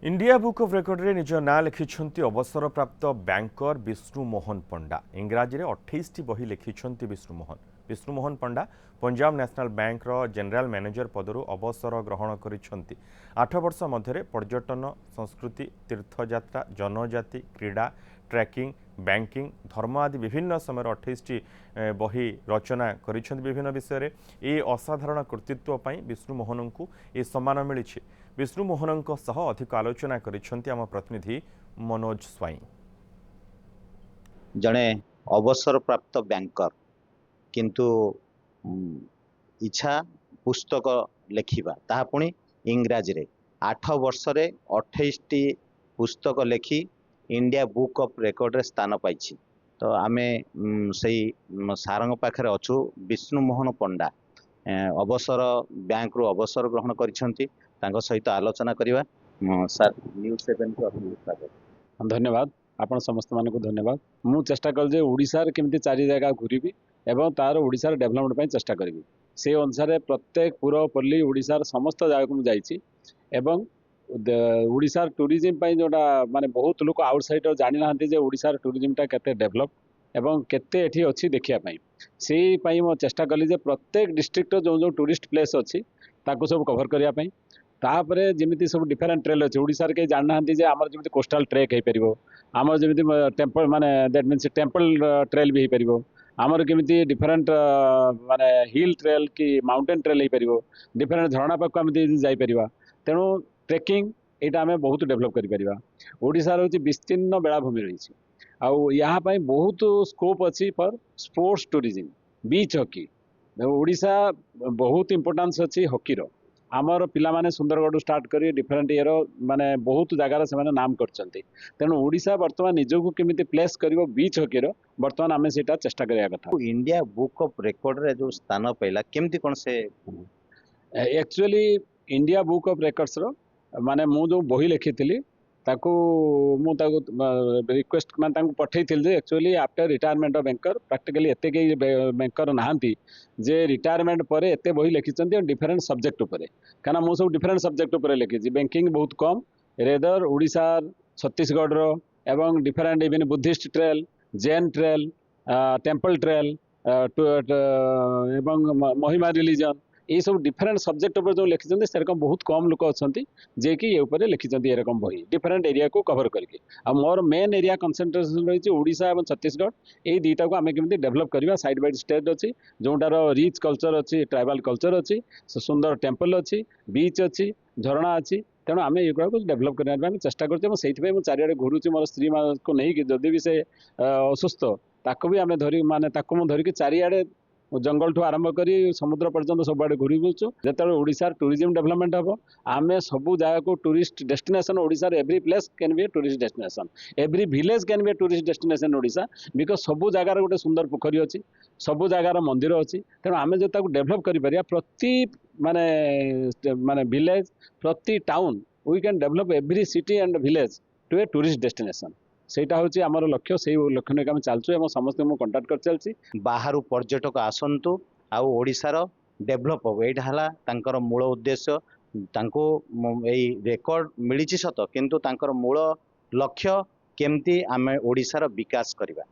India Book of record रे निज ना लिखिछंती अवसरप्राप्त बैंकर विष्णु मोहन पंडा। इंग्राजी रे 28 टी बही लिखिछंती विष्णु मोहन पंडा पंजाब नेशनल बैंक रो जनरल मैनेजर पदरु अवसर ग्रहण करिछंती। 8 वर्ष मध्यरे पर्यटन, संस्कृति, तीर्थयात्रा, जनजाति, क्रीड़ा, ट्रैकिंग, बैंकिंग, धर्म आदि विभिन्न समय 28 टी बही रचना करिछंती। विभिन्न विषय रे ए असाधारण कृतित्व पई विष्णु मोहन को ए सम्मान मिलिछि। विष्णु मोहन सह अधिक आलोचना करिसेंती आम प्रतिनिधि मनोज स्वाई। जड़े अवसर प्राप्त बैंकर किंतु इच्छा पुस्तक लेखिबा ताहा पुणी इंग्राजी रे 8 वर्ष रे 28 टी पुस्तक लेखि इंडिया बुक ऑफ रेकॉर्ड रे स्थान पाइछि। तो आमे सही सारंग पाखरे अछु। विष्णु मोहन पंडा अवसर बैंक रु अवसर ग्रहण करिसेंती, तांको सहित आलोचना करिवा। सर न्यूज 7 को अपनी स्वागत। धन्यवाद। आपण समस्त मानक धन्यवाद। मु चेष्टा कल जे ओडिसा रे केमती चारि जगह घुरीबी एवं तार ओडिसा रे डेवलपमेंट पई चेष्टा करिबी। से अनुसार प्रत्येक पूर्वपल्ली ओडिसा रे समस्त जगह को जाइछि एवं ओडिसा टूरिज्म पई जोटा माने बहुत लोक आउटसाइडर जानि नाहंती जे ओडिसा टूरिज्म टा केते डेवलप एवं केते एठी अछि देखिया पई। सेही पई मो चेष्टा कली जे प्रत्येक डिस्ट्रिक्ट जो जो टूरिस्ट प्लेस अछि ताको सब कवर करिया पई। तापरे जमिति सब डिफरेंट ट्रेल अछि ओडिसा रे के जानि नाहंती जे हमर जमिति कोस्टल ट्रेक हे परिबो, हमर जमिति टेंपल माने दैट मीन्स टेंपल ट्रेल भी हे परिबो, हमर केमिति डिफरेंट माने हिल ट्रेल की माउंटेन ट्रेल हे परिबो, डिफरेंट झरणा पाक आमे जाई परिबा। तेणु ट्रेकिंग एटा आमे बहुत डेवलप करि परिबा। ओडिसा रो विस्तीर्ण बेलाभूमि रही आउ यहाँ पर बहुत स्कोप अच्छी for sports tourism. Beach hockey Odisha बहुत इंपोर्टेंस अच्छी हॉकी रो। आमर पिला माने सुंदरगढ़ स्टार्ट करी डिफरेंट इयर माने बहुत जगार से माने नाम करचंती। तेणु ओडिशा वर्तमान निजको केमिति प्लेस करिवो बीच हॉकी रो वर्तमान आमे सेटा चेष्टा करिया कथा। इंडिया बुक ऑफ रेकॉर्ड रे जो स्थान पहिला केमिति कोन से actually India Book of Records रो माने मु जो बही लिखिथिली ताकू मु ताकू रिक्वेस्ट मान ताकू पठेइथिल जे actually after retirement of banker practically एते के बैंकर नाहंती जे रिटायरमेंट परे एते बही लिखिचंती डिफरेंट सब्जेक्ट ऊपर काना मु सब डिफरेंट सब्जेक्ट ऊपर लिखिची। बैंकिंग बहुत कम रेदर ओडिशा छत्तीसगढ़ रो एवं different even Buddhist trail, Jain trail, temple trail एवं महिमा रिलीजन ये सब डिफरेंट सब्जेक्ट ऊपर जो लिखिचंती सेरकम बहुत कम लोक अछंती जे कि ये ऊपर लिखिचंती एरकम बही डिफरेंट एरिया को कवर करके। आ मोर मेन एरिया कंसंट्रेशन रही ओडिशा और छत्तीसगढ़ ये दुईटा को आमे केमिति डेवलप करबा। साइड बाय स्टेट अछि जोटार रिच कल्चर अछि, ट्राइबल कल्चर अछि, सुंदर टेंपल अछि, बीच अछि, झरणा अछि। तेणु आमे ये को डेवलप करबा आमे चेष्टा करछे। सेइथि मु चारियाडे घुरुची मोर स्त्री को नहीं कि जदि भी से असुस्थ ताको भी आमे धरि माने ताको मु धरि कि चारियाडे जंगल ठू आरंभ करी समुद्र पर्यंत सब आड़े घूरी बुलचु। जेतेबेले ओडिसा टूरिज्म डेवलपमेंट हम आमे सबू जगह को tourist destination Odisha every place can be A tourist destination, every village can be A tourist destination Odisha because सबू जगार गोटे सुंदर पोखरी अच्छी, सबू जगार मंदिर अच्छी। तेणु आमे जो ताको डेवलप करि परिया प्रति माने माने विलेज प्रति town we can develop every city and village to a tourist destination. सेटा होची हमर लक्ष्य। से लक्ष्य ने हम चालछु एवं समस्त मु कांटेक्ट कर चलछि। बाहरु पर्यटक आसंतु आउ ओडिसा रो डेवलप हो एटा हला तांकर मूल उद्देश्य। तांको एई रेकॉर्ड मिलिछि सत किंतु तांकर मूल लक्ष्य केमती आमे ओडिसा रो विकास करिबा।